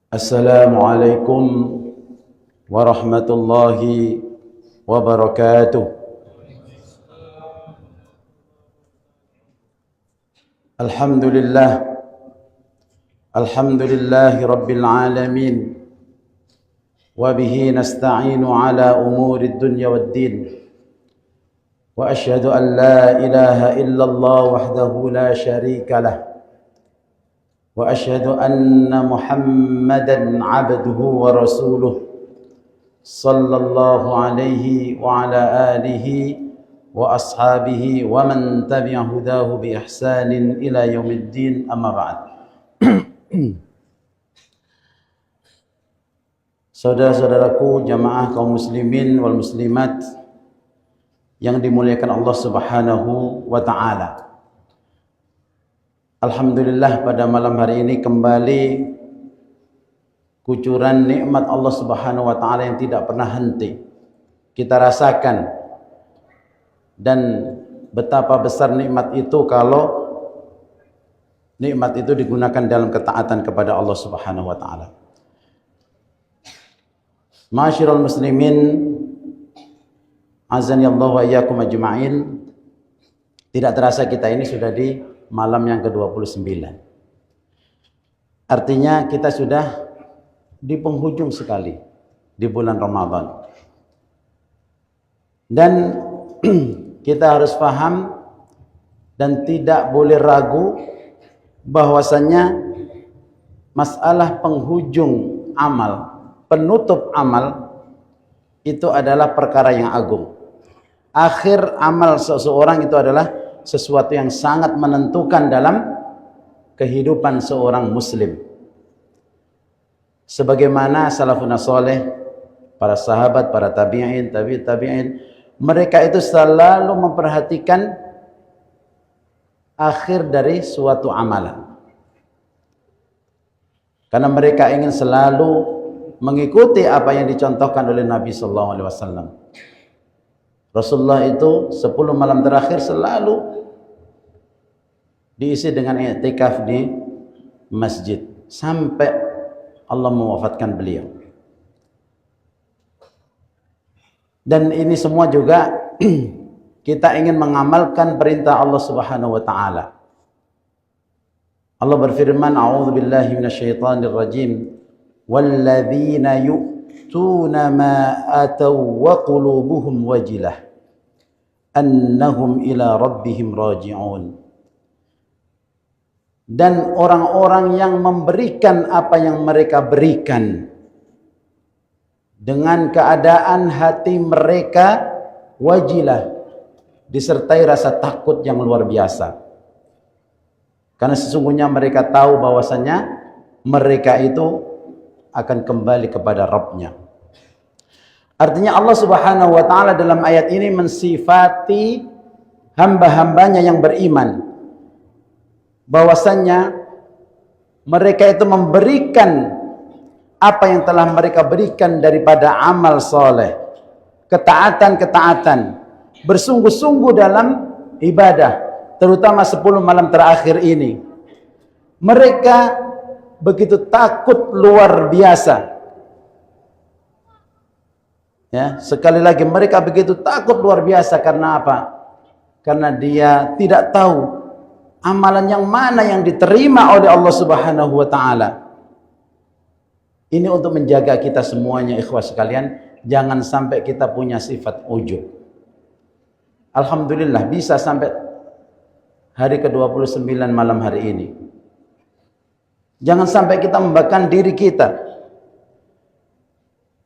Assalamualaikum warahmatullahi wabarakatuh. Alhamdulillahi rabbil alamin. Wa bihi nasta'inu ala umuri dunya waddin. Wa asyhadu an la ilaha illallah wahdahu la syarika lah. Wa asyhadu anna Muhammadan abduhu wa rasuluh sallallahu alaihi wa ala alihi wa ashabihi wa man tabi'a hudahu bi ihsanin ila yaumiddin, amma ba'd. Saudara-saudaraku jamaah kaum muslimin wal muslimat yang dimuliakan Allah Subhanahu wa taala. Alhamdulillah, pada malam hari ini kembali kucuran nikmat Allah Subhanahu wa taala yang tidak pernah henti kita rasakan, dan betapa besar nikmat itu kalau nikmat itu digunakan dalam ketaatan kepada Allah Subhanahu wa taala. Ma'asyiral muslimin, azani Allah wa iyyakum ajma'in. Tidak terasa kita ini sudah di malam yang ke-29. Artinya kita sudah di penghujung sekali di bulan Ramadan. Dan kita harus paham dan tidak boleh ragu bahwasannya masalah penghujung amal, penutup amal itu adalah perkara yang agung. Akhir amal seseorang itu adalah sesuatu yang sangat menentukan dalam kehidupan seorang muslim. Sebagaimana salafun saleh, para sahabat, para tabi'in, tabi'in, mereka itu selalu memperhatikan akhir dari suatu amalan. Karena mereka ingin selalu mengikuti apa yang dicontohkan oleh Nabi sallallahu alaihi wasallam. Rasulullah itu 10 malam terakhir selalu diisi dengan i'tikaf di masjid sampai Allah mewafatkan beliau. Dan ini semua juga kita ingin mengamalkan perintah Allah Subhanahu wa taala. Allah berfirman, a'udzubillahi minasyaitonir rajim, walladzina yu'tuna ma ataw wa qulubuhum wajilah annahum ila rabbihim raji'un. Dan orang-orang yang memberikan apa yang mereka berikan dengan keadaan hati mereka wajilah, disertai rasa takut yang luar biasa. Karena sesungguhnya mereka tahu bahwasannya mereka itu akan kembali kepada Rabb-Nya. Artinya Allah Subhanahu wa taala dalam ayat ini mensifati hamba-hambanya yang beriman bahwasannya mereka itu memberikan apa yang telah mereka berikan daripada amal soleh, ketaatan-ketaatan, bersungguh-sungguh dalam ibadah, terutama 10 malam terakhir ini. Mereka begitu takut luar biasa. Ya, sekali lagi mereka begitu takut luar biasa. Karena apa? Karena dia tidak tahu amalan yang mana yang diterima oleh Allah Subhanahu wa taala. Ini untuk menjaga kita semuanya, ikhwah sekalian, jangan sampai kita punya sifat ujub. Alhamdulillah bisa sampai hari ke-29 malam hari ini. Jangan sampai kita membanggakan diri kita.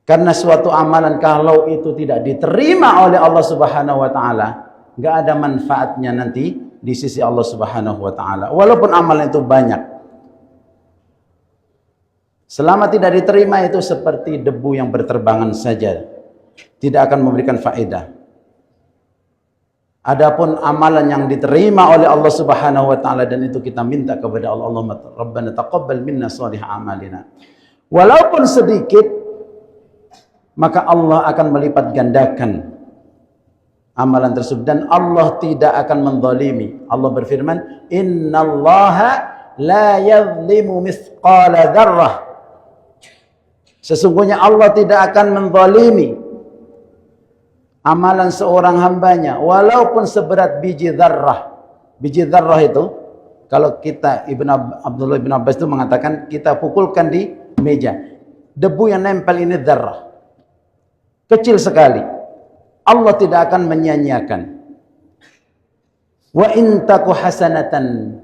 Karena suatu amalan kalau itu tidak diterima oleh Allah Subhanahu wa taala, enggak ada manfaatnya nanti di sisi Allah Subhanahu wa taala. Walaupun amalan itu banyak, selama tidak diterima itu seperti debu yang berterbangan saja, tidak akan memberikan faedah. Adapun amalan yang diterima oleh Allah Subhanahu wa taala, dan itu kita minta kepada Allah, Allahumma rabbana taqabbal minna shalih amalina. Walaupun sedikit, maka Allah akan melipat gandakan amalan tersebut, dan Allah tidak akan menzalimi. Allah berfirman, innallaha la yadhlimu mithqala dzarrah Sesungguhnya Allah tidak akan menzalimi amalan seorang hambanya walaupun seberat biji dzarrah. Biji dzarrah itu kalau kita Abdullah bin Abbas itu mengatakan kita pukulkan di meja, debu yang nempel ini dzarrah, kecil sekali. Allah tidak akan menyia-nyiakan. Wa in taku hasanatan,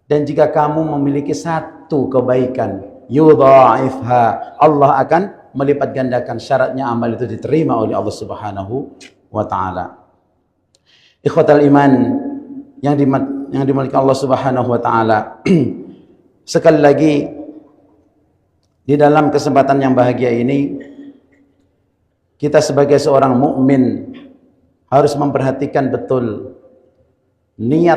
dan jika kamu memiliki satu kebaikan, yudha'ifha, Allah akan melipat gandakan. Syaratnya amal itu diterima oleh Allah Subhanahu wa taala. Ikhwatal iman yang dimiliki Allah Subhanahu wa taala. Sekali lagi di dalam kesempatan yang bahagia ini, kita sebagai seorang mukmin harus memperhatikan betul niat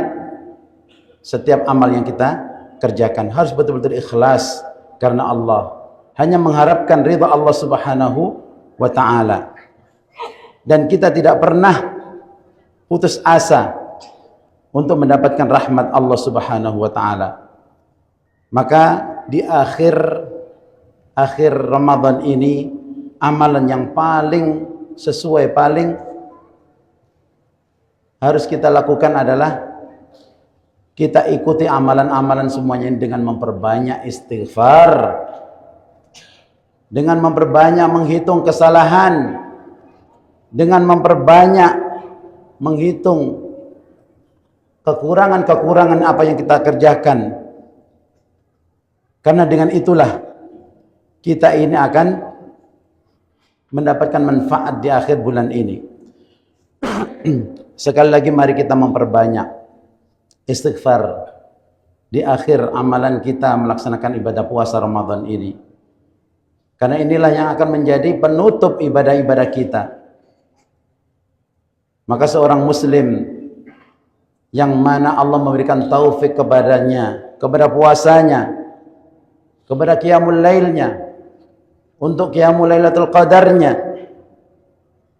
setiap amal yang kita kerjakan. Harus betul-betul ikhlas karena Allah. Hanya mengharapkan ridha Allah Subhanahu wa taala. Dan kita tidak pernah putus asa untuk mendapatkan rahmat Allah Subhanahu wa taala. Maka di akhir Ramadan ini, amalan yang paling sesuai, paling harus kita lakukan adalah kita ikuti amalan-amalan semuanya ini dengan memperbanyak istighfar, dengan memperbanyak menghitung kesalahan, dengan memperbanyak menghitung kekurangan-kekurangan apa yang kita kerjakan. Karena dengan itulah kita ini akan mendapatkan manfaat di akhir bulan ini. Sekali lagi mari kita memperbanyak istighfar di akhir amalan kita melaksanakan ibadah puasa Ramadan ini. Karena inilah yang akan menjadi penutup ibadah-ibadah kita. Maka seorang muslim yang mana Allah memberikan taufik kepadanya, kepada puasanya, kepada qiyamul lailnya, untuk qiyamul lailatul qadarnya,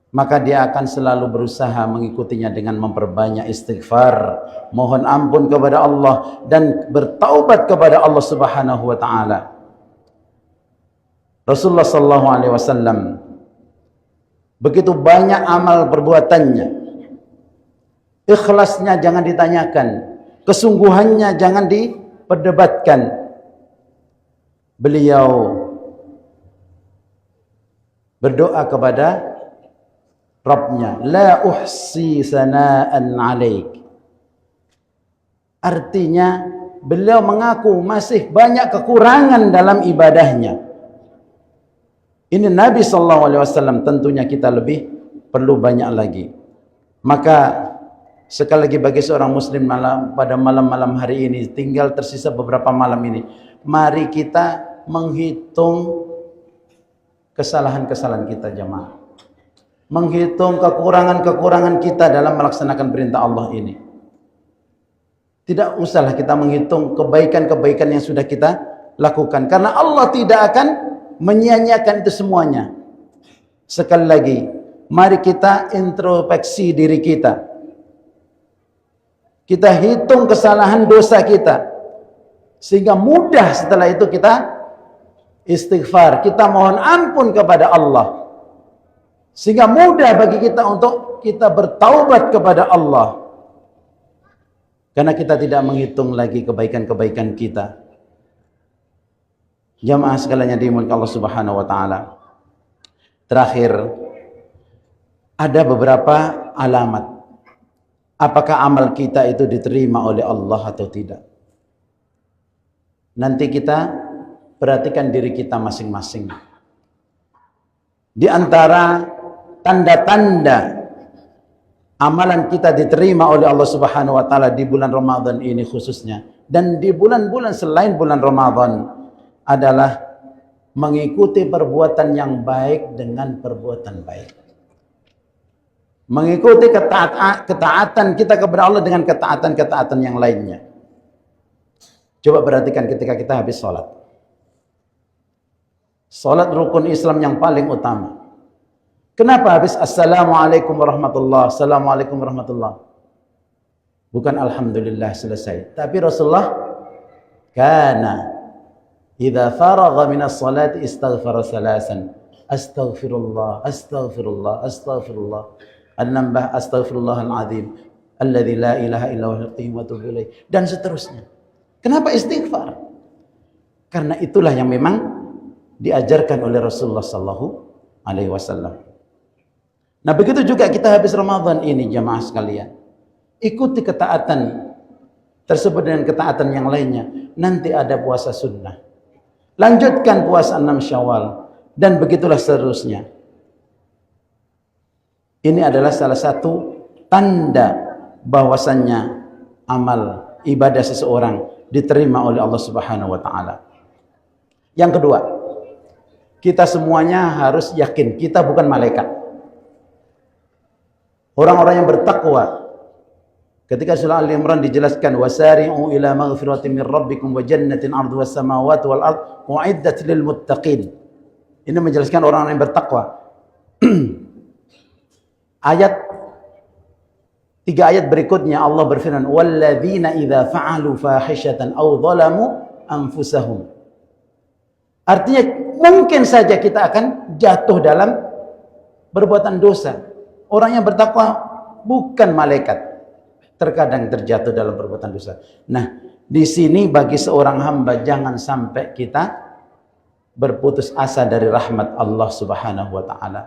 maka dia akan selalu berusaha mengikutinya dengan memperbanyak istighfar, mohon ampun kepada Allah, dan bertaubat kepada Allah Subhanahu wa taala. Rasulullah sallallahu alaihi wasallam begitu banyak amal perbuatannya. Ikhlasnya jangan ditanyakan, kesungguhannya jangan diperdebatkan. Beliau berdoa kepada Rabbnya, la uhsi sana'an alaik. Artinya beliau mengaku masih banyak kekurangan dalam ibadahnya. Ini Nabi SAW, tentunya kita lebih perlu banyak lagi. Maka sekali lagi bagi seorang muslim pada malam-malam hari ini, tinggal tersisa beberapa malam ini, mari kita menghitung kesalahan-kesalahan kita jemaah. Menghitung kekurangan-kekurangan kita dalam melaksanakan perintah Allah ini. Tidak usahlah kita menghitung kebaikan-kebaikan yang sudah kita lakukan, karena Allah tidak akan menyia-nyiakan itu semuanya. Sekali lagi, mari kita introspeksi diri kita. Kita hitung kesalahan dosa kita, sehingga mudah setelah itu kita istighfar, kita mohon ampun kepada Allah, sehingga mudah bagi kita untuk kita bertaubat kepada Allah. Karena kita tidak menghitung lagi kebaikan-kebaikan kita. Jamaah sekalian yang dimuliakan Allah Subhanahu wa taala. Terakhir, ada beberapa alamat apakah amal kita itu diterima oleh Allah atau tidak. Nanti kita perhatikan diri kita masing-masing. Di antara tanda-tanda amalan kita diterima oleh Allah Subhanahu wa taala di bulan Ramadan ini khususnya, dan di bulan-bulan selain bulan Ramadan, adalah mengikuti perbuatan yang baik dengan perbuatan baik. Mengikuti ketaatan kita kepada Allah dengan ketaatan-ketaatan yang lainnya. Coba perhatikan ketika kita habis sholat. Sholat rukun Islam yang paling utama. Kenapa habis Assalamualaikum warahmatullahi, Assalamualaikum warahmatullahi? Bukan Alhamdulillah selesai. Tapi Rasulullah kana idza faragha minas salati istaghfara salasan. Astaghfirullah, astaghfirullah, astaghfirullah. An-nambah astaghfirullahal azim alladzi la ilaha illa huwal qayyum wa atubu ilaih, dan seterusnya. Kenapa istighfar? Karena itulah yang memang diajarkan oleh Rasulullah sallallahu alaihi wasallam. Nah, begitu juga kita habis Ramadan ini jamaah sekalian. Ikuti ketaatan tersebut dengan ketaatan yang lainnya. Nanti ada puasa sunnah. Lanjutkan puasa 6 Syawal dan begitulah seterusnya. Ini adalah salah satu tanda bahwasannya amal ibadah seseorang diterima oleh Allah Subhanahu wa taala. Yang kedua, kita semuanya harus yakin kita bukan malaikat. Orang-orang yang bertakwa, ketika surah Al-Imran dijelaskan wasari'u ila maghfiratin min rabbikum wa jannatin 'arduha as-samawati wal ard u'iddat lil muttaqin. Ini menjelaskan orang-orang yang bertakwa. Tiga ayat berikutnya Allah berfirman walladzina idza fa'alu fahishatan aw zalamu anfusahum. Artinya mungkin saja kita akan jatuh dalam perbuatan dosa. Orang yang bertakwa bukan malaikat, terkadang terjatuh dalam perbuatan dosa. Nah, di sini bagi seorang hamba jangan sampai kita berputus asa dari rahmat Allah Subhanahu wa taala.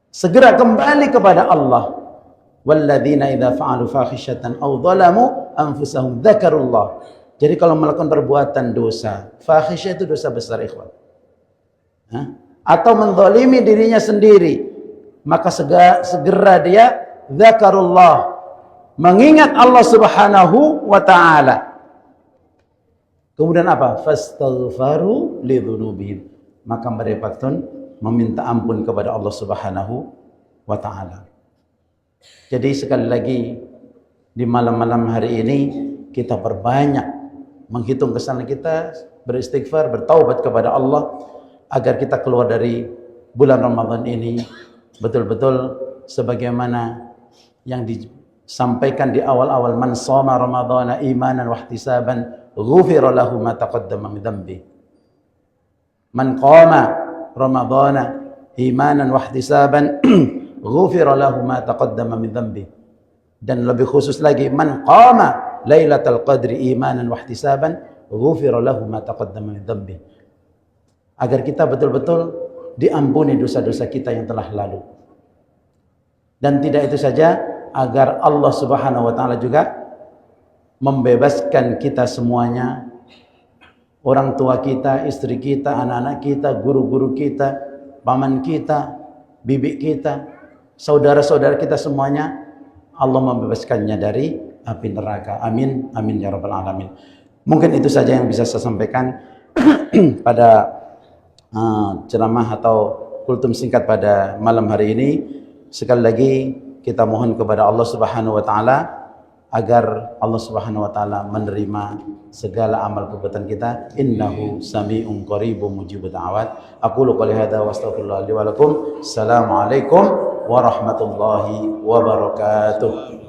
Segera kembali kepada Allah. Walladzina idza fa'alu fahishatan aw zalamu anfusahum dzakarullah. Jadi kalau melakukan perbuatan dosa, fahisyah itu dosa besar, ikhwan. Atau menzalimi dirinya sendiri, maka segera dia dzakarullah, mengingat Allah Subhanahu wa taala. Kemudian apa? Fastaghfaru lidzunubihim. Maka mereka pun meminta ampun kepada Allah Subhanahu wa taala. Jadi sekali lagi di malam-malam hari ini kita perbanyak menghitung kesalahan kita, beristighfar, bertaubat kepada Allah agar kita keluar dari bulan Ramadan ini betul-betul sebagaimana yang disampaikan di awal-awal, man shoma ramadhana imanan wa ihtisaban ghufira lahu ma taqaddama min dhanbi. Man qama ramadhana imanan wa ihtisaban ghufira lahu ma taqaddama min dhanbi. Dan lebih khusus lagi, man qama lailatul qadri imanan wa ihtisaban ghufira lahu ma taqaddama min dhanbi. Agar kita betul-betul diampuni dosa-dosa kita yang telah lalu. Dan tidak itu saja, agar Allah Subhanahu wa taala juga membebaskan kita semuanya, orang tua kita, istri kita, anak-anak kita, guru-guru kita, paman kita, bibi kita, saudara-saudara kita semuanya, Allah membebaskannya dari api neraka. Amin, amin ya rabbal alamin. Mungkin itu saja yang bisa saya sampaikan pada ceramah atau kultum singkat pada malam hari ini. Sekali lagi kita mohon kepada Allah Subhanahu wa taala agar Allah Subhanahu wa taala menerima segala amal perbuatan kita. Innahu sami'un qaribun mujibud da'awat. Aqulu qouli hadza wa astaghfirullah li wa lakum. Assalamualaikum warahmatullahi wabarakatuh.